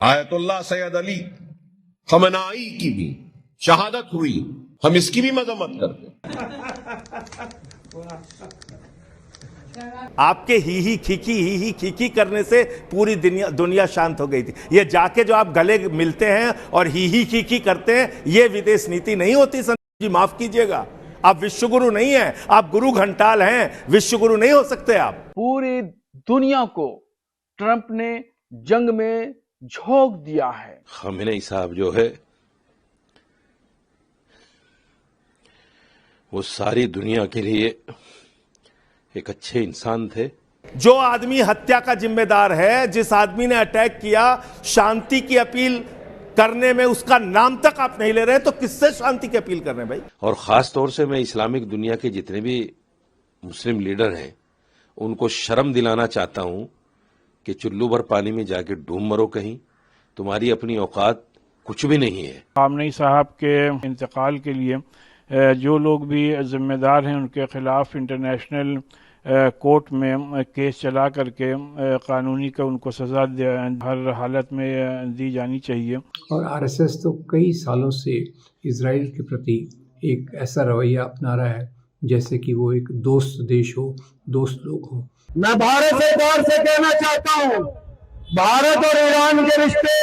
Ayatollah Syed Ali खमनाई की भी शहादत हुई, हम इसकी भी मजम्मत करते हैं। आपके ही खीखी करने से पूरी दुनिया शांत हो गई थी। ये जाके जो आप गले मिलते हैं और ही खीखी करते हैं, ये विदेश नीति नहीं होती। संदीप जी माफ कीजिएगा, आप विश्वगुरु नहीं हैं, आप गुरु घंटाल हैं, विश्वगुरु नहीं हो सकते आप। पूरी दुनिया को ट्रंप ने जंग में झोंक दिया है। खamenei साहब जो है वो सारी दुनिया के लिए एक अच्छे इंसान थे। जो आदमी हत्या का जिम्मेदार है, जिस आदमी ने अटैक किया, शांति की अपील करने में उसका नाम तक आप नहीं ले रहे, तो किससे शांति की अपील कर रहे हैं भाई? और खास तौर से मैं इस्लामिक दुनिया के जितने भी मुस्लिम लीडर हैं उनको शर्म दिलाना चाहता हूं कि चुल्लू भर पानी में जाके डूब मरो कहीं, तुम्हारी अपनी औकात कुछ भी नहीं है। खamenei साहब के इंतकाल के लिए जो लोग भी जिम्मेदार हैं उनके खिलाफ इंटरनेशनल कोर्ट में केस चला करके कानूनी का उनको सज़ा हर हालत में दी जानी चाहिए। और आरएसएस तो कई सालों से इजराइल के प्रति एक ऐसा रवैया अपना रहा है जैसे कि वो एक दोस्त देश हो, दोस्त लोग हो। मैं भारत सरकार से कहना चाहता हूं, भारत और ईरान के रिश्ते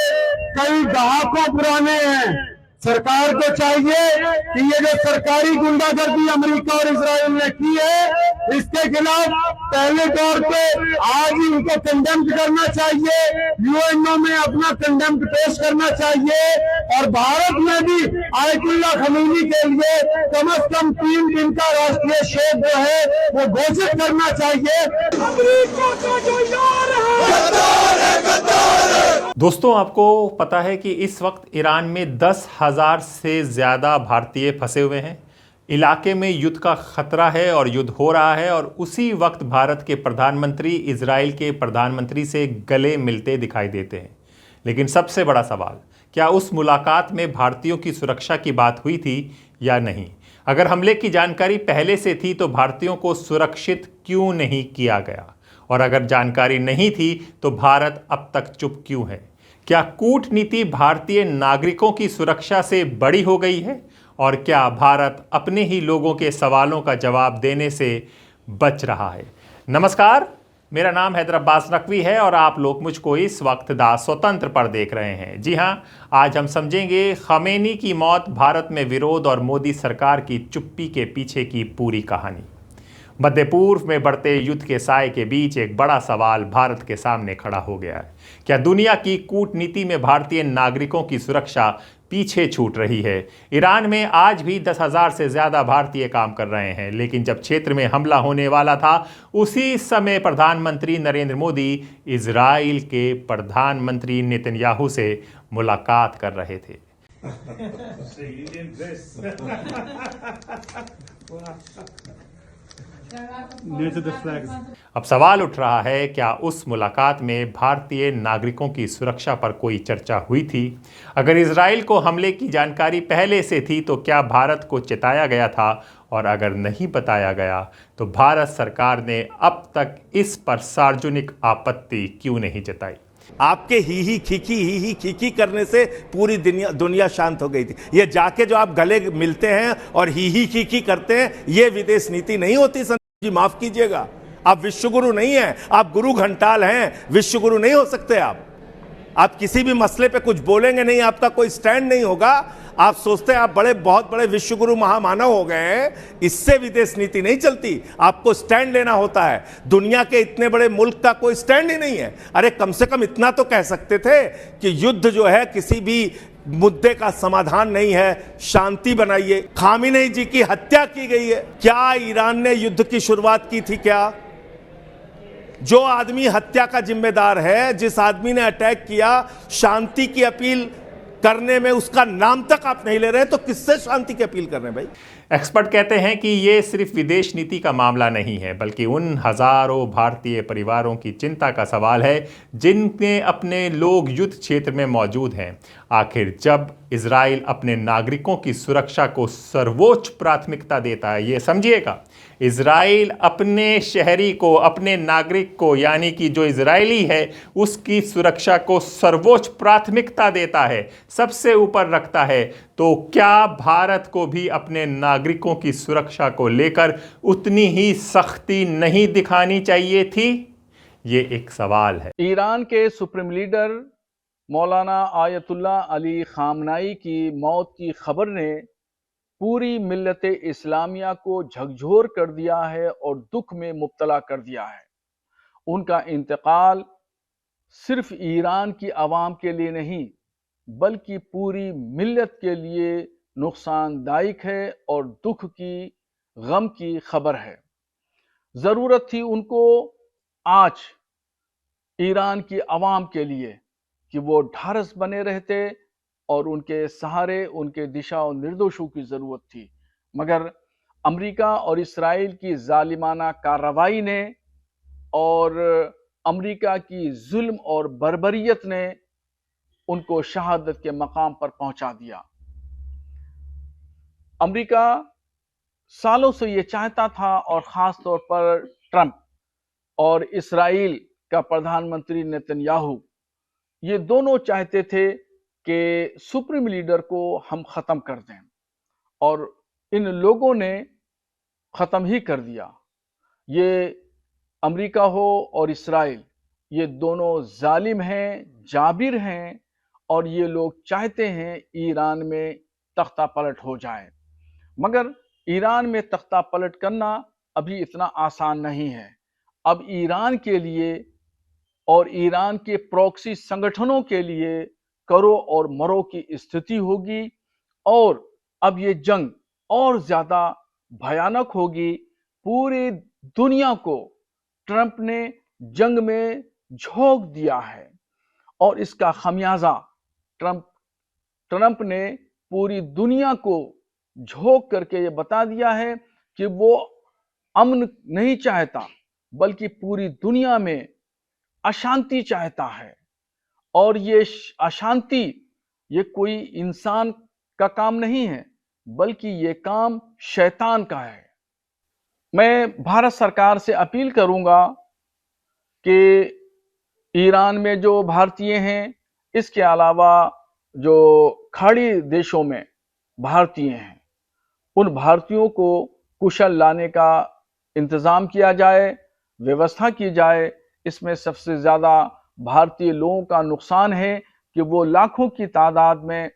कई दहाकों पुराने हैं। सरकार को चाहिए कि ये जो सरकारी गुंडागर्दी अमेरिका और इजराइल ने की है, इसके खिलाफ पहले तौर पे आज ही उनको कंडेम्ड करना चाहिए, यूएनओ में अपना कंडेम्ड पेश करना चाहिए और भारत में भी आयतुल्लाह खमीनी के लिए कम से कम 3 दिन का राष्ट्रीय शोक जो है वो घोषित करना चाहिए। अमेरिका का जो यार है, दोस्तों, आपको पता है कि इस वक्त ईरान में 10,000 से ज़्यादा भारतीय फंसे हुए हैं। इलाके में युद्ध का खतरा है और युद्ध हो रहा है, और उसी वक्त भारत के प्रधानमंत्री इजराइल के प्रधानमंत्री से गले मिलते दिखाई देते हैं। लेकिन सबसे बड़ा सवाल, क्या उस मुलाकात में भारतीयों की सुरक्षा की बात हुई थी या नहीं? अगर हमले की जानकारी पहले से थी तो भारतीयों को सुरक्षित क्यों नहीं किया गया? और अगर जानकारी नहीं थी तो भारत अब तक चुप क्यों है? क्या कूटनीति भारतीय नागरिकों की सुरक्षा से बड़ी हो गई है? और क्या भारत अपने ही लोगों के सवालों का जवाब देने से बच रहा है? नमस्कार, मेरा नाम हैदर अब्बास नकवी है और आप लोग मुझको इस वक्त दा स्वतंत्र पर देख रहे हैं। जी हाँ, आज हम समझेंगे खमेनी की मौत, भारत में विरोध और मोदी सरकार की चुप्पी के पीछे की पूरी कहानी। मध्य पूर्व में बढ़ते युद्ध के साए के बीच एक बड़ा सवाल भारत के सामने खड़ा हो गया है। क्या दुनिया की कूटनीति में भारतीय नागरिकों की सुरक्षा पीछे छूट रही है? ईरान में आज भी 10,000 से ज़्यादा भारतीय काम कर रहे हैं, लेकिन जब क्षेत्र में हमला होने वाला था उसी समय प्रधानमंत्री नरेंद्र मोदी इजराइल के प्रधानमंत्री नेतन्याहू से मुलाकात कर रहे थे। अब सवाल उठ रहा है, क्या उस मुलाकात में भारतीय नागरिकों की सुरक्षा पर कोई चर्चा हुई थी? अगर इजराइल को हमले की जानकारी पहले से थी तो क्या भारत को चेताया गया था? और अगर नहीं बताया गया तो भारत सरकार ने अब तक इस पर सार्वजनिक आपत्ति क्यों नहीं जताई? आपके ही खीखी करने से पूरी दुनिया शांत हो गई थी। ये जाके जो आप गले मिलते हैं और ही खीखी करते हैं, ये विदेश नीति नहीं होती। संदीप जी माफ कीजिएगा, आप विश्वगुरु नहीं हैं, आप गुरु घंटाल हैं, विश्वगुरु नहीं हो सकते आप किसी भी मसले पे कुछ बोलेंगे नहीं, आपका कोई स्टैंड नहीं होगा। आप सोचते हैं आप बहुत बड़े विश्वगुरु महामानव हो गए हैं, इससे विदेश नीति नहीं चलती। आपको स्टैंड लेना होता है। दुनिया के इतने बड़े मुल्क का कोई स्टैंड ही नहीं है। अरे कम से कम इतना तो कह सकते थे कि युद्ध जो है किसी भी मुद्दे का समाधान नहीं है, शांति बनाइए। खामेनी जी की हत्या की गई है, क्या ईरान ने युद्ध की शुरुआत की थी? क्या जो आदमी हत्या का जिम्मेदार है, जिस आदमी ने अटैक किया, शांति की अपील करने में उसका नाम तक आप नहीं ले रहे, तो किससे शांति की अपील कर रहे हैं भाई? एक्सपर्ट कहते हैं कि ये सिर्फ विदेश नीति का मामला नहीं है, बल्कि उन हजारों भारतीय परिवारों की चिंता का सवाल है जिनके अपने लोग युद्ध क्षेत्र में मौजूद हैं। आखिर जब इजराइल अपने नागरिकों की सुरक्षा को सर्वोच्च प्राथमिकता देता है। ये समझिएगा, इजराइल अपने शहरी को, अपने नागरिक को, यानी कि जो इजरायली है उसकी सुरक्षा को सर्वोच्च प्राथमिकता देता है, सबसे ऊपर रखता है। तो क्या भारत को भी अपने नागरिकों की सुरक्षा को लेकर उतनी ही सख्ती नहीं दिखानी चाहिए थी? ये एक सवाल है। ईरान के सुप्रीम लीडर मौलाना आयतुल्लाह अली खामनाई की मौत की खबर ने पूरी मिल्लत इस्लामिया को झकझोर कर दिया है और दुख में मुब्तला कर दिया है। उनका इंतकाल सिर्फ ईरान की आवाम के लिए नहीं बल्कि पूरी मिल्लत के लिए नुकसानदायक है और दुख की, गम की खबर है। ज़रूरत थी उनको आज ईरान की आवाम के लिए कि वो ढारस बने रहते और उनके सहारे, उनके दिशा और निर्देशों की ज़रूरत थी। मगर अमेरिका और इसराइल की जालिमाना कार्रवाई ने और अमेरिका की जुल्म और बर्बरियत ने उनको शहादत के मकाम पर पहुंचा दिया। अमेरिका सालों से ये चाहता था, और ख़ास तौर पर ट्रंप और इसराइल का प्रधानमंत्री नेतन्याहू, ये दोनों चाहते थे कि सुप्रीम लीडर को हम ख़त्म कर दें, और इन लोगों ने ख़त्म ही कर दिया। ये अमेरिका हो और इसराइल, ये दोनों जालिम हैं, जाबिर हैं, और ये लोग चाहते हैं ईरान में तख्ता पलट हो जाए। मगर ईरान में तख्ता पलट करना अभी इतना आसान नहीं है। अब ईरान के लिए और ईरान के प्रॉक्सी संगठनों के लिए करो और मरो की स्थिति होगी, और अब ये जंग और ज़्यादा भयानक होगी। पूरी दुनिया को ट्रंप ने जंग में झोंक दिया है, और इसका खमियाजा ट्रंप ने पूरी दुनिया को झोंक करके ये बता दिया है कि वो अमन नहीं चाहता बल्कि पूरी दुनिया में अशांति चाहता है। और ये अशांति, ये कोई इंसान का काम नहीं है बल्कि ये काम शैतान का है। मैं भारत सरकार से अपील करूंगा कि ईरान में जो भारतीय हैं, इसके अलावा जो खाड़ी देशों में भारतीय हैं, उन भारतीयों को कुशल लाने का इंतज़ाम किया जाए, व्यवस्था की जाए। इसमें सबसे ज़्यादा भारतीय लोगों का नुकसान है कि वो लाखों की तादाद में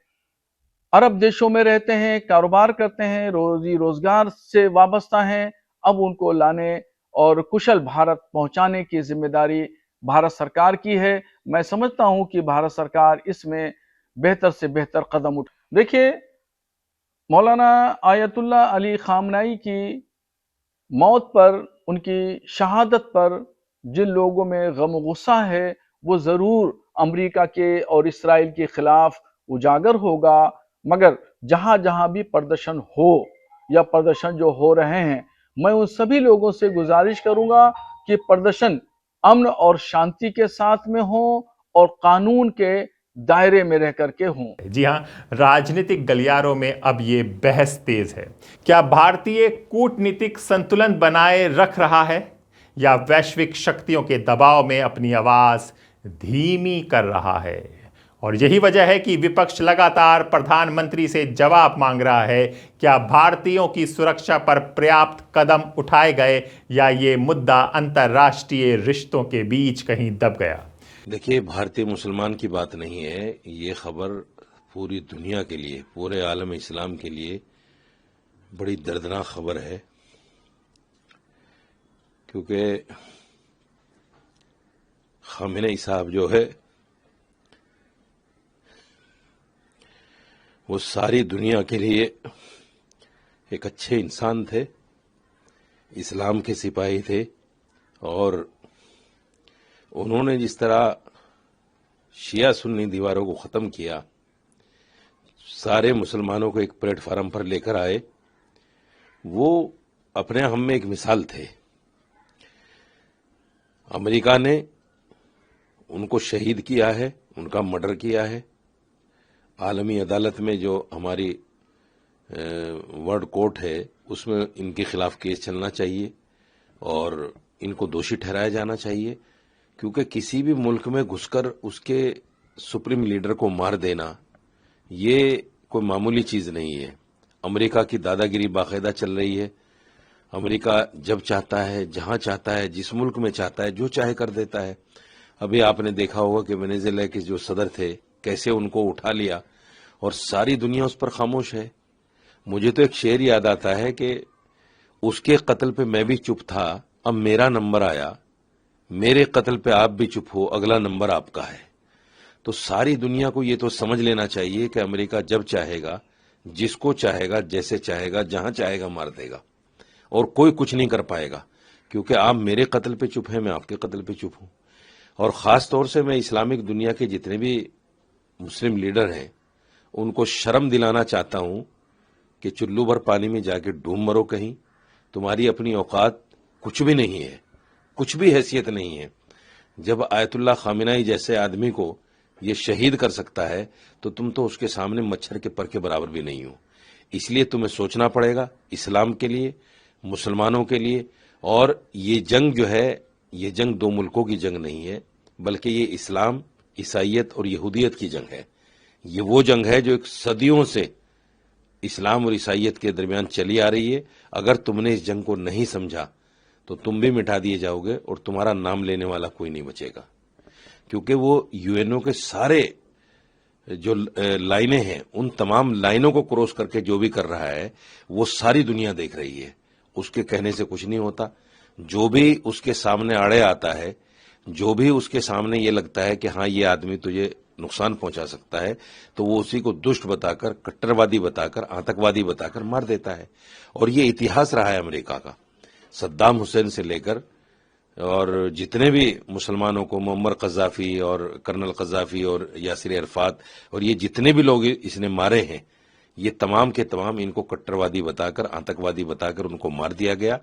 अरब देशों में रहते हैं, कारोबार करते हैं, रोजी रोजगार से वाबस्ता हैं। अब उनको लाने और कुशल भारत पहुंचाने की जिम्मेदारी भारत सरकार की है। मैं समझता हूं कि भारत सरकार इसमें बेहतर से बेहतर कदम उठा। देखिए, मौलाना आयतुल्लाह अली खामनाई की मौत पर, उनकी शहादत पर जिन लोगों में गम गुस्सा है, वो ज़रूर अमेरिका के और इसराइल के खिलाफ उजागर होगा। मगर जहाँ जहाँ भी प्रदर्शन हो या प्रदर्शन जो हो रहे हैं, मैं उन सभी लोगों से गुजारिश करूँगा कि प्रदर्शन अमन और शांति के साथ में हो और कानून के दायरे में रह करके हों। जी हाँ, राजनीतिक गलियारों में अब ये बहस तेज है। क्या भारतीय कूटनीतिक संतुलन बनाए रख रहा है या वैश्विक शक्तियों के दबाव में अपनी आवाज धीमी कर रहा है? और यही वजह है कि विपक्ष लगातार प्रधानमंत्री से जवाब मांग रहा है। क्या भारतीयों की सुरक्षा पर पर्याप्त कदम उठाए गए या ये मुद्दा अंतर्राष्ट्रीय रिश्तों के बीच कहीं दब गया? देखिए, भारतीय मुसलमान की बात नहीं है, ये खबर पूरी दुनिया के लिए, पूरे आलम इस्लाम के लिए बड़ी दर्दनाक खबर है। क्योंकि खामेनी साहब जो है वो सारी दुनिया के लिए एक अच्छे इंसान थे, इस्लाम के सिपाही थे, और उन्होंने जिस तरह शिया सुन्नी दीवारों को ख़त्म किया, सारे मुसलमानों को एक प्लेटफार्म पर लेकर आए, वो अपने हम में एक मिसाल थे। अमेरिका ने उनको शहीद किया है, उनका मर्डर किया है, आलमी अदालत में जो हमारी वर्ल्ड कोर्ट है उसमें इनके खिलाफ केस चलना चाहिए और इनको दोषी ठहराया जाना चाहिए, क्योंकि किसी भी मुल्क में घुसकर उसके सुप्रीम लीडर को मार देना ये कोई मामूली चीज नहीं है। अमेरिका की दादागिरी बाकायदा चल रही है। अमेरिका जब चाहता है, जहां चाहता है, जिस मुल्क में चाहता है, जो चाहे कर देता है। अभी आपने देखा होगा कि वेनेजुएला के जो सदर थे कैसे उनको उठा लिया और सारी दुनिया उस पर खामोश है। मुझे तो एक शेर याद आता है कि उसके कत्ल पे मैं भी चुप था, अब मेरा नंबर आया, मेरे कत्ल पे आप भी चुप हो, अगला नंबर आपका है। तो सारी दुनिया को ये तो समझ लेना चाहिए कि अमेरिका जब चाहेगा, जिसको चाहेगा, जैसे चाहेगा, जहां चाहेगा मार देगा और कोई कुछ नहीं कर पाएगा, क्योंकि आप मेरे कत्ल पे चुप हैं, मैं आपके कत्ल पे चुप हूं। और खास तौर से मैं इस्लामिक दुनिया के जितने भी मुस्लिम लीडर हैं उनको शर्म दिलाना चाहता हूं कि चुल्लू भर पानी में जाके डूब मरो कहीं, तुम्हारी अपनी औकात कुछ भी नहीं है, कुछ भी हैसियत नहीं है। जब आयतुल्लाह खामिनाई जैसे आदमी को ये शहीद कर सकता है तो तुम तो उसके सामने मच्छर के पर के बराबर भी नहीं हो। इसलिए तुम्हें सोचना पड़ेगा इस्लाम के लिए, मुसलमानों के लिए। और ये जंग जो है, ये जंग दो मुल्कों की जंग नहीं है, बल्कि ये इस्लाम, ईसाइयत और यहूदियत की जंग है। ये वो जंग है जो एक सदियों से इस्लाम और ईसाइयत के दरमियान चली आ रही है। अगर तुमने इस जंग को नहीं समझा तो तुम भी मिटा दिए जाओगे और तुम्हारा नाम लेने वाला कोई नहीं बचेगा, क्योंकि वो यूएनओ के सारे जो लाइनें हैं उन तमाम लाइनों को क्रॉस करके जो भी कर रहा है वो सारी दुनिया देख रही है। उसके कहने से कुछ नहीं होता। जो भी उसके सामने आड़े आता है, जो भी उसके सामने ये लगता है कि हाँ ये आदमी तुझे नुकसान पहुंचा सकता है, तो वो उसी को दुष्ट बताकर, कट्टरवादी बताकर, आतंकवादी बताकर मार देता है। और ये इतिहास रहा है अमेरिका का, सद्दाम हुसैन से लेकर और जितने भी मुसलमानों को, मुअम्मर कज़ाफी और कर्नल कज़ाफी और यासिर अरफात और ये जितने भी लोग इसने मारे हैं, ये तमाम के तमाम इनको कट्टरवादी बताकर, आतंकवादी बताकर उनको मार दिया गया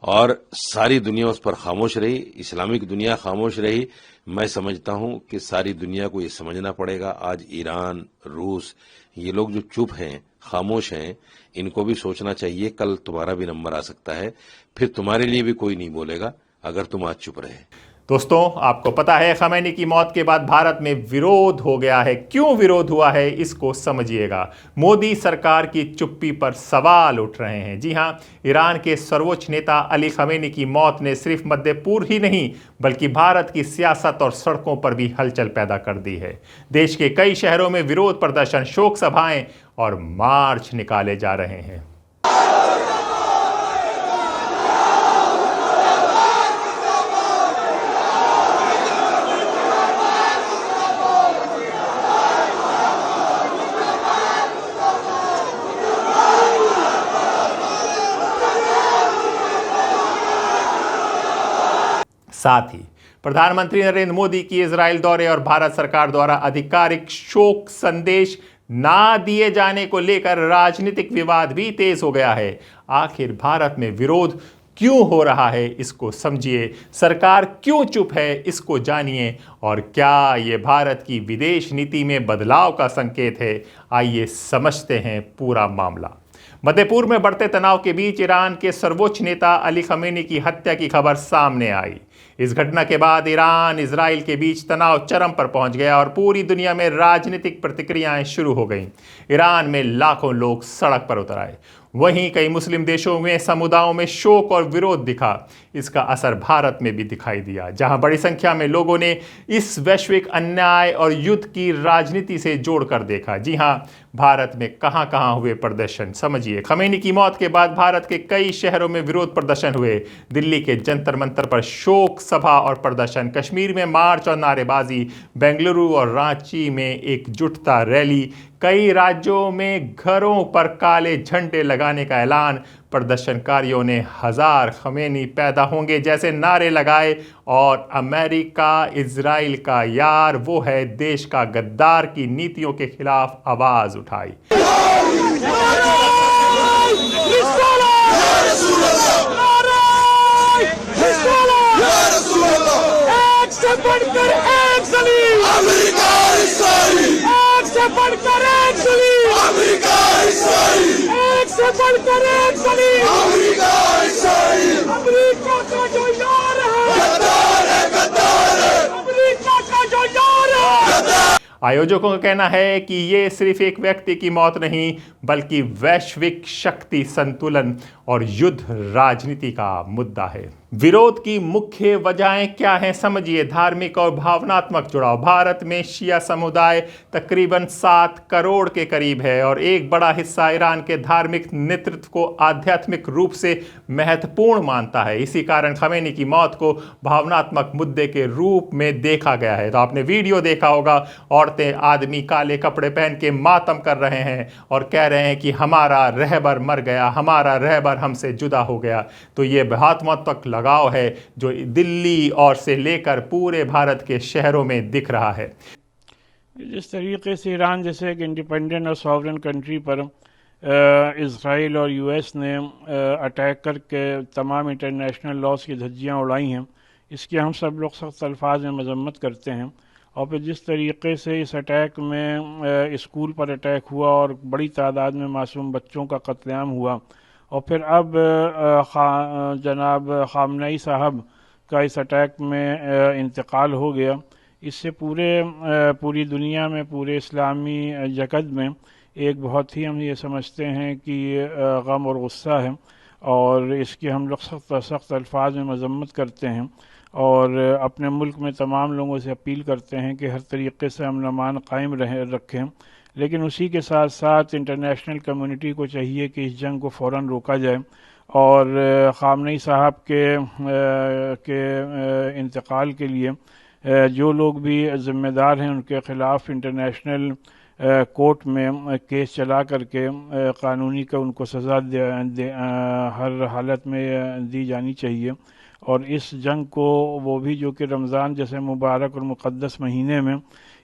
और सारी दुनिया उस पर खामोश रही, इस्लामिक दुनिया खामोश रही। मैं समझता हूं कि सारी दुनिया को ये समझना पड़ेगा। आज ईरान, रूस, ये लोग जो चुप हैं, खामोश हैं, इनको भी सोचना चाहिए कल तुम्हारा भी नंबर आ सकता है, फिर तुम्हारे लिए भी कोई नहीं बोलेगा अगर तुम आज चुप रहे। दोस्तों, आपको पता है खमैनी की मौत के बाद भारत में विरोध हो गया है। क्यों विरोध हुआ है इसको समझिएगा। मोदी सरकार की चुप्पी पर सवाल उठ रहे हैं। जी हां, ईरान के सर्वोच्च नेता अली खमैनी की मौत ने सिर्फ मध्य पूर्व ही नहीं बल्कि भारत की सियासत और सड़कों पर भी हलचल पैदा कर दी है। देश के कई शहरों में विरोध प्रदर्शन, शोक सभाएं और मार्च निकाले जा रहे हैं। साथ ही प्रधानमंत्री नरेंद्र मोदी की इजराइल दौरे और भारत सरकार द्वारा आधिकारिक शोक संदेश ना दिए जाने को लेकर राजनीतिक विवाद भी तेज हो गया है। आखिर भारत में विरोध क्यों हो रहा है इसको समझिए, सरकार क्यों चुप है इसको जानिए, और क्या ये भारत की विदेश नीति में बदलाव का संकेत है। आइए समझते हैं पूरा मामला। मध्य पूर्व में बढ़ते तनाव के बीच ईरान के सर्वोच्च नेता अली खमेनी की हत्या की खबर सामने आई। इस घटना के बाद ईरान इजराइल के बीच तनाव चरम पर पहुंच गया और पूरी दुनिया में राजनीतिक प्रतिक्रियाएं शुरू हो गईं। ईरान में लाखों लोग सड़क पर उतर आए। वहीं कई मुस्लिम देशों में समुदायों में शोक और विरोध दिखा। इसका असर भारत में भी दिखाई दिया, जहां बड़ी संख्या में लोगों ने इस वैश्विक अन्याय और युद्ध की राजनीति से जोड़कर देखा। जी हां, भारत में कहां कहां हुए प्रदर्शन समझिए। खमेनी की मौत के बाद भारत के कई शहरों में विरोध प्रदर्शन हुए। दिल्ली के जंतर मंतर पर शोक सभा और प्रदर्शन, कश्मीर में मार्च और नारेबाजी, बेंगलुरु और रांची में एकजुटता रैली, कई राज्यों में घरों पर काले झंडे लगाने का ऐलान। प्रदर्शनकारियों ने हजार खमेनी पैदा होंगे जैसे नारे लगाए और अमेरिका इजराइल का यार वो है देश का गद्दार की नीतियों के खिलाफ आवाज उठाई। से बढ़कर एक दलील, अमेरिका इसराइल, एक से बढ़कर एक दलील, अमेरिका इसराइल, अमेरिका का जो यार है गद्दार है, गद्दार है, अमेरिका का जो यार है गद्दार। आयोजकों का कहना है कि ये सिर्फ एक व्यक्ति की मौत नहीं बल्कि वैश्विक शक्ति संतुलन और युद्ध राजनीति का मुद्दा है। विरोध की मुख्य वजहें क्या हैं समझिए। धार्मिक और भावनात्मक जुड़ाव। भारत में शिया समुदाय तकरीबन 7 करोड़ के करीब है और एक बड़ा हिस्सा ईरान के धार्मिक नेतृत्व को आध्यात्मिक रूप से महत्वपूर्ण मानता है। इसी कारण खमेनी की मौत को भावनात्मक मुद्दे के रूप में देखा गया है। तो आपने वीडियो देखा होगा, औरतें आदमी काले कपड़े पहन के मातम कर रहे हैं और कह रहे हैं कि हमारा रहबर मर गया, हमारा रहबर हमसे जुदा हो गया। तो ये भावनात्मक लगाव है जो दिल्ली और से लेकर पूरे भारत के शहरों में दिख रहा है। जिस तरीके से ईरान जैसे एक इंडिपेंडेंट और सॉवरेन कंट्री पर इज़राइल और यूएस ने अटैक करके तमाम इंटरनेशनल लॉज की धज्जियाँ उड़ाई हैं, इसकी हम सब लोग सख्त अल्फाज में मजम्मत करते हैं। और फिर जिस तरीके से इस अटैक में स्कूल पर अटैक हुआ और बड़ी तादाद में मासूम बच्चों का कत्लेआम हुआ, और फिर अब जनाब खामनेई साहब का इस अटैक में इंतकाल हो गया, इससे पूरी दुनिया में, पूरे इस्लामी जगत में एक बहुत ही हम ये समझते हैं कि गम और गुस्सा है और इसकी हम लोग सख्त अल्फाज में मजम्मत करते हैं और अपने मुल्क में तमाम लोगों से अपील करते हैं कि हर तरीके से अमन-अमान कायम रखें। लेकिन उसी के साथ साथ इंटरनेशनल कम्युनिटी को चाहिए कि इस जंग को फ़ौरन रोका जाए और खामनेई साहब के इंतकाल के लिए जो लोग भी ज़िम्मेदार हैं उनके ख़िलाफ़ इंटरनेशनल कोर्ट में केस चला करके कानूनी का उनको सज़ा हर हालत में दी जानी चाहिए। और इस जंग को वो भी जो कि रमज़ान जैसे मुबारक और मुक़द्दस महीने में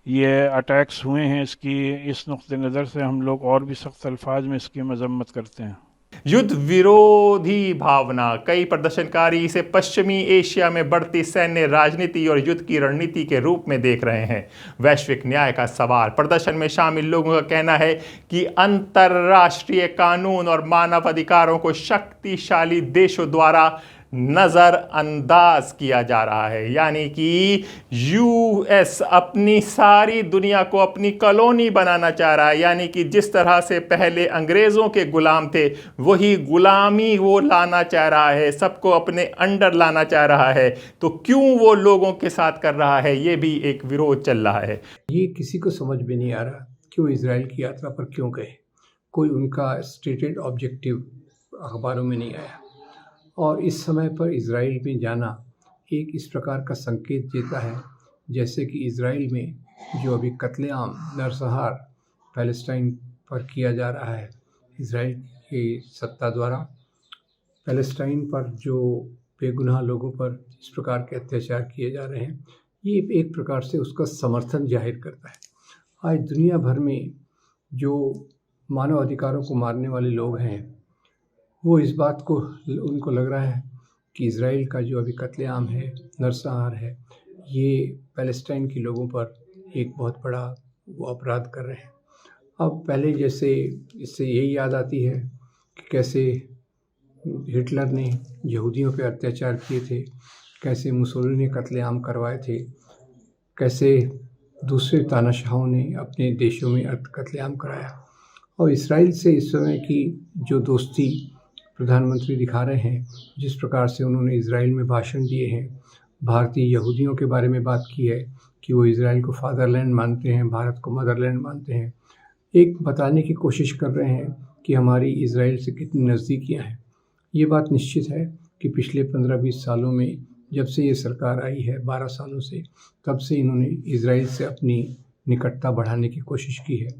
ये अटैक्स हुए हैं, इसकी इस नुक्ते नज़र से हम लोग और भी सख्त अल्फाज में इसकी मजम्मत करते हैं। युद्ध विरोधी भावना। कई प्रदर्शनकारी इसे पश्चिमी एशिया में बढ़ती सैन्य राजनीति और युद्ध की रणनीति के रूप में देख रहे हैं। वैश्विक न्याय का सवाल। प्रदर्शन में शामिल लोगों का कहना है कि अंतर्राष्ट्रीय कानून और मानव अधिकारों को शक्तिशाली देशों द्वारा नज़रअंदाज किया जा रहा है, यानी कि यूएस अपनी सारी दुनिया को अपनी कॉलोनी बनाना चाह रहा है। यानी कि जिस तरह से पहले अंग्रेज़ों के गुलाम थे वही गुलामी वो लाना चाह रहा है, सबको अपने अंडर लाना चाह रहा है। तो क्यों वो लोगों के साथ कर रहा है, ये भी एक विरोध चल रहा है। ये किसी को समझ में नहीं आ रहा कि वो इजराइल की यात्रा पर क्यों गए। कोई उनका स्टेटेड ऑब्जेक्टिव अखबारों में नहीं आया और इस समय पर इजराइल में जाना एक इस प्रकार का संकेत देता है जैसे कि इजराइल में जो अभी कत्लेआम नरसंहार पैलेस्टाइन पर किया जा रहा है, इजराइल की सत्ता द्वारा पैलेस्टाइन पर जो बेगुनाह लोगों पर इस प्रकार के अत्याचार किए जा रहे हैं, ये एक प्रकार से उसका समर्थन जाहिर करता है। आज दुनिया भर में जो मानव अधिकारों को मारने वाले लोग हैं वो इस बात को उनको लग रहा है कि इजराइल का जो अभी कत्लेआम है, नरसंहार है, ये पैलेस्टाइन के लोगों पर एक बहुत बड़ा वो अपराध कर रहे हैं। अब पहले जैसे इससे यही याद आती है कि कैसे हिटलर ने यहूदियों पे अत्याचार किए थे, कैसे मुसोलिनी ने कत्लेआम करवाए थे, कैसे दूसरे तानाशाहों ने अपने देशों में कत्लेआम कराया। और इजराइल से इस समय की जो दोस्ती प्रधानमंत्री दिखा रहे हैं, जिस प्रकार से उन्होंने इजराइल में भाषण दिए हैं, भारतीय यहूदियों के बारे में बात की है कि वो इजराइल को फादरलैंड मानते हैं, भारत को मदरलैंड मानते हैं, एक बताने की कोशिश कर रहे हैं कि हमारी इजराइल से कितनी नज़दीकियाँ हैं। ये बात निश्चित है कि पिछले 15-20 सालों में जब से ये सरकार आई है, 12 सालों से, तब से इन्होंने इजराइल से अपनी निकटता बढ़ाने की कोशिश की है।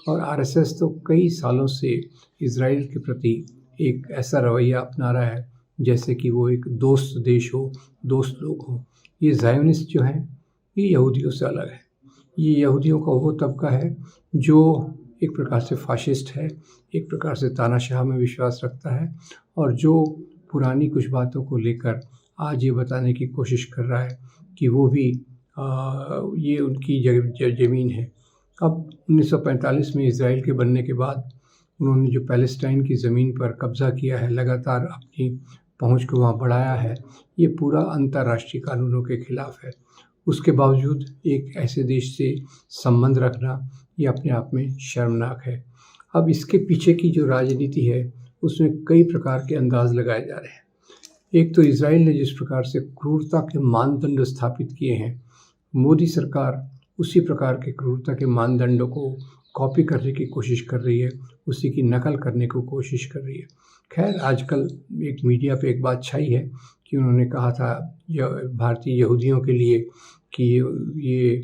और आरएसएस तो कई सालों से इजराइल के प्रति एक ऐसा रवैया अपना रहा है जैसे कि वो एक दोस्त देश हो, दोस्त लोग हों। ये ज़ायोनिस्ट जो हैं ये यहूदियों से अलग है। ये यहूदियों का वो तबका है जो एक प्रकार से फाशिस्ट है, एक प्रकार से तानाशाह में विश्वास रखता है और जो पुरानी कुछ बातों को लेकर आज ये बताने की कोशिश कर रहा है कि वो भी ये उनकी ज़मीन है। अब 1945 में इसराइल के बनने के बाद उन्होंने जो पैलेस्टाइन की ज़मीन पर कब्ज़ा किया है, लगातार अपनी पहुंच को वहाँ बढ़ाया है, ये पूरा अंतर्राष्ट्रीय कानूनों के खिलाफ है। उसके बावजूद एक ऐसे देश से संबंध रखना ये अपने आप में शर्मनाक है। अब इसके पीछे की जो राजनीति है उसमें कई प्रकार के अंदाज लगाए जा रहे हैं। एक तो इसराइल ने जिस प्रकार से क्रूरता के मानदंड स्थापित किए हैं, मोदी सरकार उसी प्रकार के क्रूरता के मानदंडों को कॉपी करने की कोशिश कर रही है, उसी की नकल करने की कोशिश कर रही है। खैर, आजकल एक मीडिया पे एक बात छाई है कि उन्होंने कहा था भारतीय यहूदियों के लिए कि ये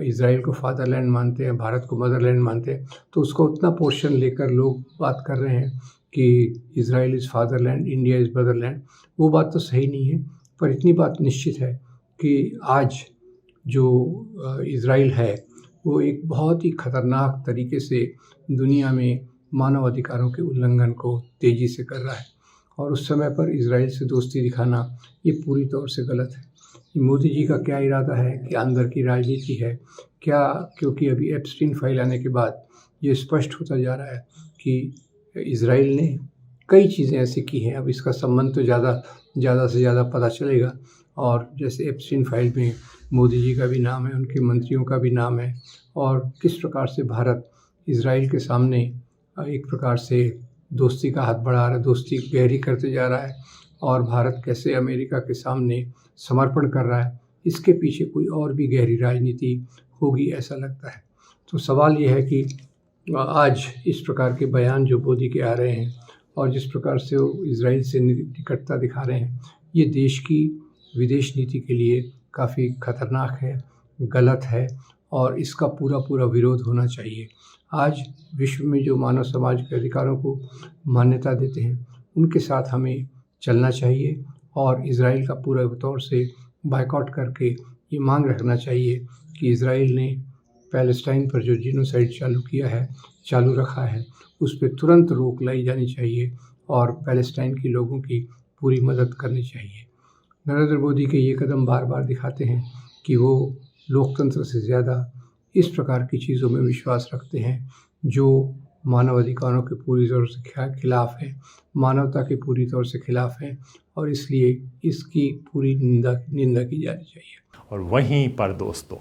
इसराइल को फादरलैंड मानते हैं, भारत को मदरलैंड मानते हैं, तो उसका उतना पोर्शन लेकर लोग बात कर रहे हैं कि Israel is fatherland, India is Motherland. वो बात तो सही नहीं है, पर इतनी बात निश्चित है कि आज जो इसराइल है वो एक बहुत ही ख़तरनाक तरीके से दुनिया में मानव अधिकारों के उल्लंघन को तेज़ी से कर रहा है, और उस समय पर इसराइल से दोस्ती दिखाना ये पूरी तौर से गलत है। मोदी जी का क्या इरादा है, क्या अंदर की राजनीति है, क्या, क्योंकि अभी एप्स्टीन फाइल आने के बाद ये स्पष्ट होता जा रहा है कि इसराइल ने कई चीज़ें ऐसी की हैं। अब इसका संबंध तो ज़्यादा से ज़्यादा पता चलेगा, और जैसे एप्स्टीन फाइल में मोदी जी का भी नाम है, उनके मंत्रियों का भी नाम है, और किस प्रकार से भारत इसराइल के सामने एक प्रकार से दोस्ती का हाथ बढ़ा रहा है, दोस्ती गहरी करते जा रहा है, और भारत कैसे अमेरिका के सामने समर्पण कर रहा है, इसके पीछे कोई और भी गहरी राजनीति होगी ऐसा लगता है। तो सवाल ये है कि आज इस प्रकार के बयान जो मोदी के आ रहे हैं और जिस प्रकार से वो इसराइल से निकटता दिखा रहे हैं, ये देश की विदेश नीति के लिए काफ़ी खतरनाक है, गलत है, और इसका पूरा विरोध होना चाहिए। आज विश्व में जो मानव समाज के अधिकारों को मान्यता देते हैं उनके साथ हमें चलना चाहिए, और इसराइल का पूरा तौर से बायकॉट करके ये मांग रखना चाहिए कि इसराइल ने पैलेस्टाइन पर जो जीनोसाइड चालू रखा है उस पर तुरंत रोक लाई जानी चाहिए, और पैलेस्टाइन के लोगों की पूरी मदद करनी चाहिए। नरेंद्र मोदी के ये कदम बार बार दिखाते हैं कि वो लोकतंत्र से ज़्यादा इस प्रकार की चीज़ों में विश्वास रखते हैं जो मानव अधिकारों के पूरी तौर से खिलाफ है, मानवता के पूरी तौर से खिलाफ है, और इसलिए इसकी पूरी निंदा की जानी चाहिए। और वहीं पर दोस्तों,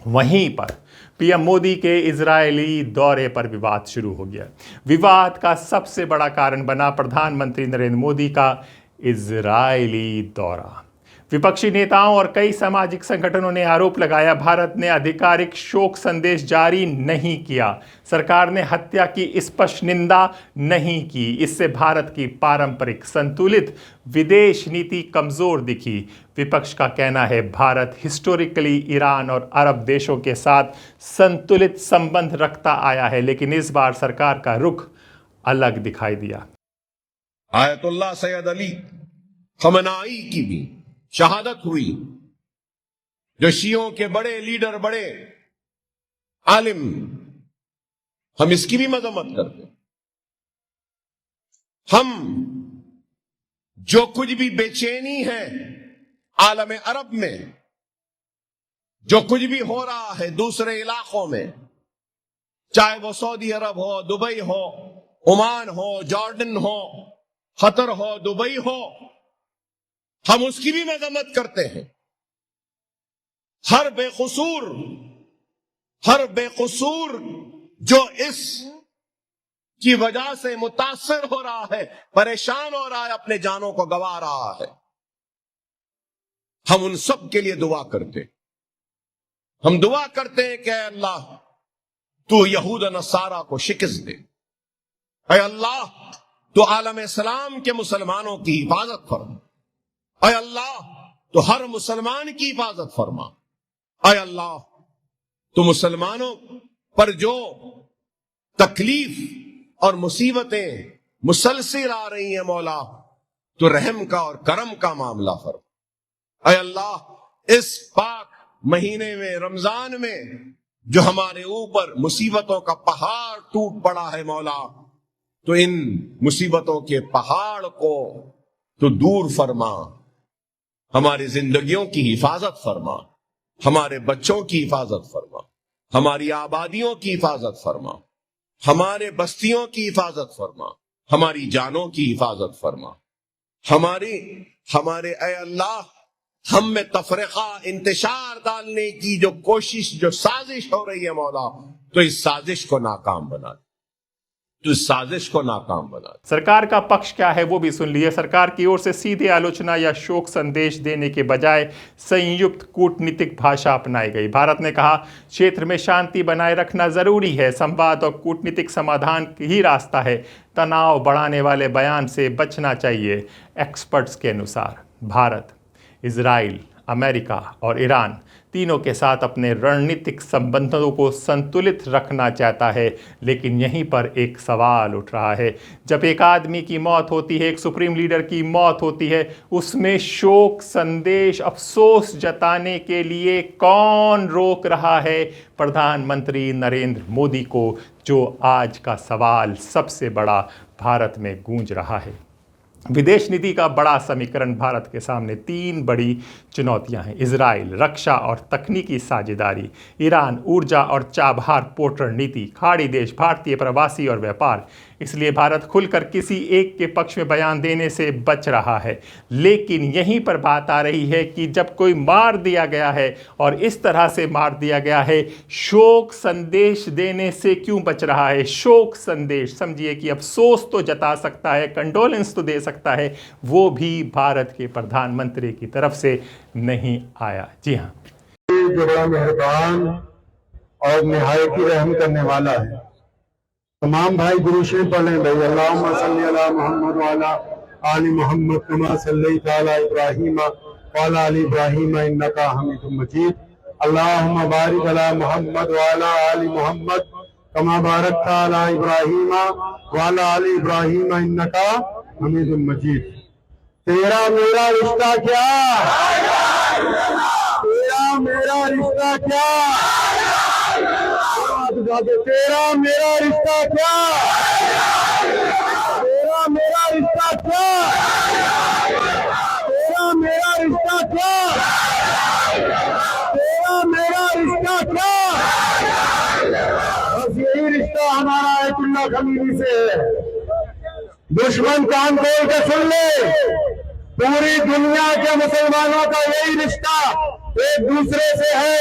वहीं पर पीएम मोदी के इजरायली दौरे पर विवाद शुरू हो गया। विवाद का सबसे बड़ा कारण बना प्रधानमंत्री नरेंद्र मोदी का इजरायली दौरा। विपक्षी नेताओं और कई सामाजिक संगठनों ने आरोप लगाया, भारत ने आधिकारिक शोक संदेश जारी नहीं किया, सरकार ने हत्या की स्पष्ट निंदा नहीं की। इससे भारत की पारंपरिक संतुलित विदेश नीति कमजोर दिखी। विपक्ष का कहना है भारत हिस्टोरिकली ईरान और अरब देशों के साथ संतुलित संबंध रखता आया है, लेकिन इस बार सरकार का रुख अलग दिखाई दिया। आयतुल्लाह सैयद अली खमनाई की भी शहादत हुई, जो शियों के बड़े लीडर, बड़े आलिम, हम इसकी भी मजम्मत करते हैं। हम जो कुछ भी बेचैनी है आलम अरब में, जो कुछ भी हो रहा है दूसरे इलाकों में, चाहे वो सऊदी अरब हो, दुबई हो, ओमान हो, जॉर्डन हो, कतर हो, दुबई हो, हम उसकी भी मजम्मत करते हैं। हर बेकसूर जो इस की वजह से मुतासिर हो रहा है, परेशान हो रहा है, अपने जानों को गंवा रहा है, हम उन सब के लिए दुआ करते हैं। हम दुआ करते हैं कि अल्लाह तू यहूद नसारा को शिकस्त दे, ऐ अल्लाह तो आलम इस्लाम के मुसलमानों की हिफाजत फरमा, ऐ अल्लाह तो हर मुसलमान की हिफाजत फरमा, ऐ अल्लाह तो मुसलमानों पर जो तकलीफ और मुसीबतें मुसलसिल आ रही हैं मौला, तो रहम का और करम का मामला फरमा। ऐ अल्लाह इस पाक महीने में, रमजान में, जो हमारे ऊपर मुसीबतों का पहाड़ टूट पड़ा है मौला, तो इन मुसीबतों के पहाड़ को तो दूर फरमा, हमारी जिंदगियों की हिफाजत फरमा, हमारे बच्चों की हिफाजत फरमा। हमारी आबादियों की हिफाजत फरमा, हमारे बस्तियों की हिफाजत फरमा, हमारी जानों की हिफाजत फरमा, हमारे ऐ अल्लाह हम में तफरीका इंतशार डालने की जो कोशिश, जो साजिश हो रही है मौला, तो इस साजिश को नाकाम बना दे, तो इस साजिश को नाकाम बना दे। सरकार का पक्ष क्या है वो भी सुन लिए। सरकार की ओर से सीधे आलोचना या शोक संदेश देने के बजाय संयुक्त कूटनीतिक भाषा अपनाई गई। भारत ने कहा क्षेत्र में शांति बनाए रखना जरूरी है, संवाद और कूटनीतिक समाधान ही रास्ता है, तनाव बढ़ाने वाले बयान से बचना चाहिए। एक्सपर्ट्स के अनुसार भारत, इजराइल, अमेरिका और ईरान तीनों के साथ अपने रणनीतिक संबंधों को संतुलित रखना चाहता है, लेकिन यहीं पर एक सवाल उठ रहा है। जब एक आदमी की मौत होती है, एक सुप्रीम लीडर की मौत होती है, उसमें शोक संदेश, अफसोस जताने के लिए कौन रोक रहा है? प्रधानमंत्री नरेंद्र मोदी को, जो आज का सवाल सबसे बड़ा भारत में गूंज रहा है। विदेश नीति का बड़ा समीकरण भारत के सामने 3 बड़ी चुनौतियां हैं: इजराइल, रक्षा और तकनीकी साझेदारी; ईरान, ऊर्जा और चाबहार पोर्ट रणनीति; खाड़ी देश, भारतीय प्रवासी और व्यापार। इसलिए भारत खुलकर किसी एक के पक्ष में बयान देने से बच रहा है। लेकिन यहीं पर बात आ रही है कि जब कोई मार दिया गया है और इस तरह से मार दिया गया है, शोक संदेश देने से क्यों बच रहा है? शोक संदेश समझिए कि अफसोस तो जता सकता है, कंडोलेंस तो दे सकता है, वो भी भारत के प्रधानमंत्री की तरफ से नहीं आया। जी हाँ, जो बड़ा मेहरबान और निहायत रहम करने वाला है। तमाम भाई गुरुशे पढ़ें भाई, अल्लाहुम्मा सल्ली अला मुहम्मद व अला आलि मुहम्मद कमा सल्लैता अला इब्राहीम व अला आलि इब्राहीम इन्नका हमीदुम मजीद। अल्लाहुम्मा बारिक अला मुहम्मद व अला आलि मुहम्मद कमा बारकता अला इब्राहीम व अला आलि इब्राहीम इन्नका हमीदुम मजीद। तेरा मेरा रिश्ता क्या? तेरा मेरा रिश्ता क्या? तेरा मेरा रिश्ता क्या? तेरा मेरा रिश्ता क्या? तेरा मेरा रिश्ता क्या? तेरा मेरा रिश्ता क्या? बस यही रिश्ता हमारा आयतुल्लाह खमीनी से है। दुश्मन कान खोल के सुन ले, पूरी दुनिया के मुसलमानों का यही रिश्ता एक दूसरे से है।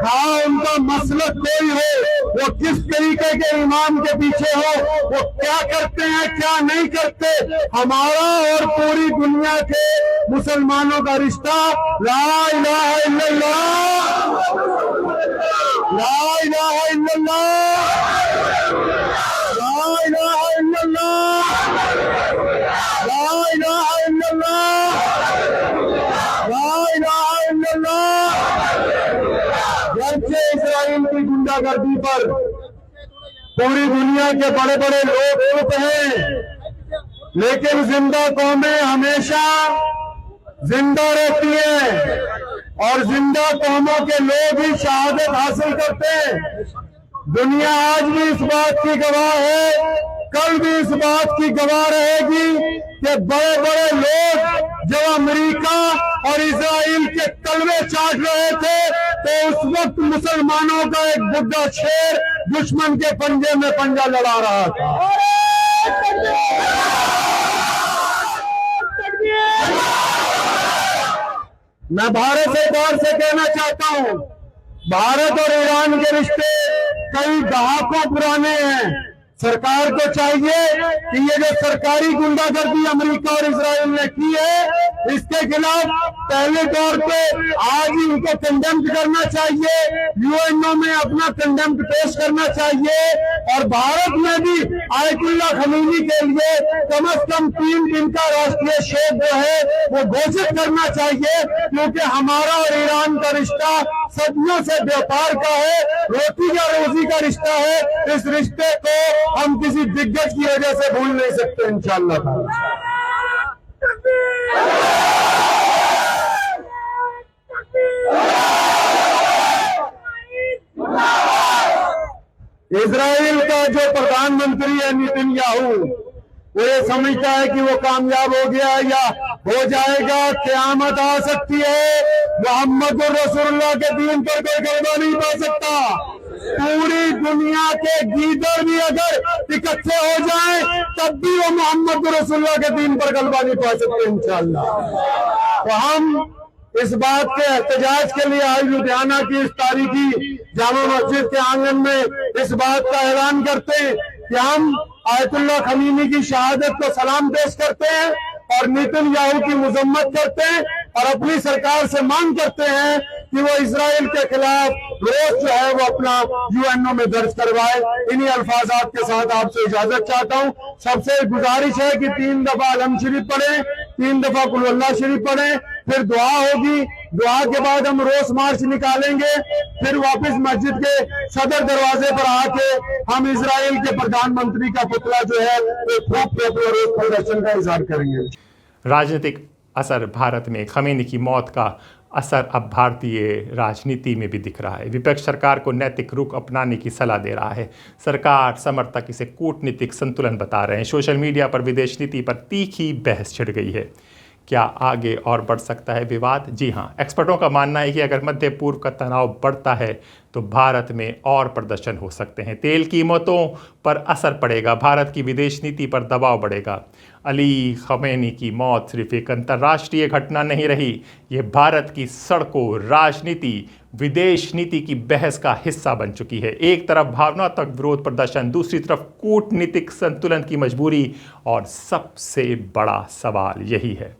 हाँ, उनका मसलक कोई हो, वो किस तरीके के इमाम के पीछे हो, वो क्या करते हैं क्या नहीं करते, हमारा और पूरी दुनिया के मुसलमानों का रिश्ता ला इलाहा इल्लल्लाह, ला इलाहा इल्लल्लाह, ला इलाहा इल्लल्लाह, ला इलाहा इल्लल्लाह, ला इलाहा इल्लल्लाह। जबसे इस्राइल की गुंडागर्दी पर पूरी दुनिया के बड़े बड़े लोग चुप हैं, लेकिन जिंदा कौमें हमेशा जिंदा रहती हैं और जिंदा कौमों के लोग ही शहादत हासिल करते हैं। दुनिया आज भी इस बात की गवाह है, कल भी इस बात की गवाह रहेगी कि बड़े बड़े लोग जब अमेरिका और इजराइल के तलवे चाट रहे थे, तो उस वक्त मुसलमानों का एक बुढ़ा शेर दुश्मन के पंजे में पंजा लड़ा रहा था। मैं भारत सरकार से कहना चाहता हूं, भारत और ईरान के रिश्ते कई दहाकों पुराने हैं। सरकार को चाहिए कि ये जो सरकारी गुंडागर्दी अमेरिका और इजराइल ने की है, इसके खिलाफ पहले तौर पे आज ही उनको कंडेम्ड करना चाहिए, यूएनओ में अपना कंडेम्ड पेश करना चाहिए और भारत में भी आयतुल्लाह खमीनी के लिए कम से कम 3 दिन का राष्ट्रीय शोक जो है वो घोषित करना चाहिए, क्योंकि हमारा और ईरान का रिश्ता सदियों से व्यापार का है, रोटी का रोजी का रिश्ता है। इस रिश्ते को हम किसी दिग्गज की वजह से भूल नहीं सकते इंशाअल्लाह। इजराइल का जो प्रधानमंत्री है नेतन्याहू, वो ये समझता है कि वो कामयाब हो गया या हो जाएगा, क़यामत आ सकती है, मोहम्मद रसूलुल्लाह के दीन पर कोई गलबा नहीं पा सकता। पूरी दुनिया के गीदड़ भी अगर इकट्ठे हो जाएं तब भी वो मोहम्मद रसूलुल्लाह के दीन पर गलबा नहीं पा सकते इंशाअल्लाह। तो हम इस बात के एहतजाज के लिए आज लुधियाना की इस तारीखी जामा मस्जिद के आंगन में इस बात का ऐलान करते हैं कि हम आयतुल्लाह खमीनी की शहादत को सलाम पेश करते हैं और नेतन्याहू की मजम्मत करते हैं और अपनी सरकार से मांग करते हैं कि वो इजराइल के खिलाफ रोज जो है वो अपना यूएनओ में दर्ज करवाए। इन्हीं अल्फाजात के साथ आपसे इजाजत चाहता हूँ। सबसे गुजारिश है कि 3 दफा अलम शरीफ पढ़ें, 3 दफा कुल अल्लाह शरीफ पढ़ें, फिर दुआ होगी। दुआ के बाद हम रोज मार्च निकालेंगे, फिर वापस मस्जिद के सदर दरवाजे पर आके हम इजराइल के प्रधानमंत्री का पुतला जो है वो फूंक के अपने रोज प्रदर्शन का इजहार करेंगे। राजनीतिक असर भारत में खमीनी की मौत का असर अब भारतीय राजनीति में भी दिख रहा है। विपक्ष सरकार को नैतिक रुख अपनाने की सलाह दे रहा है। सरकार समर्थक इसे कूटनीतिक संतुलन बता रहे हैं। सोशल मीडिया पर विदेश नीति पर तीखी बहस छिड़ गई है। क्या आगे और बढ़ सकता है विवाद? जी हाँ, एक्सपर्टों का मानना है कि अगर मध्य पूर्व का तनाव बढ़ता है तो भारत में और प्रदर्शन हो सकते हैं। तेल कीमतों पर असर पड़ेगा, भारत की विदेश नीति पर दबाव बढ़ेगा। अली खमेनी की मौत सिर्फ एक अंतर्राष्ट्रीय घटना नहीं रही, ये भारत की सड़कों, राजनीति, विदेश नीति की बहस का हिस्सा बन चुकी है। एक तरफ भावनात्मक विरोध प्रदर्शन, दूसरी तरफ कूटनीतिक संतुलन की मजबूरी, और सबसे बड़ा सवाल यही है,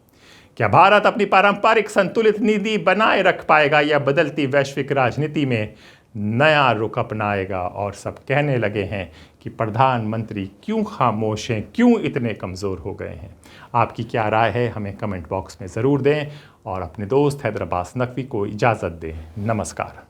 क्या भारत अपनी पारंपरिक संतुलित नीति बनाए रख पाएगा या बदलती वैश्विक राजनीति में नया रुख अपनाएगा? और सब कहने लगे हैं कि प्रधानमंत्री क्यों खामोश हैं, क्यों इतने कमज़ोर हो गए हैं? आपकी क्या राय है हमें कमेंट बॉक्स में ज़रूर दें और अपने दोस्त हैदर अब्बास नकवी को इजाज़त दें। नमस्कार।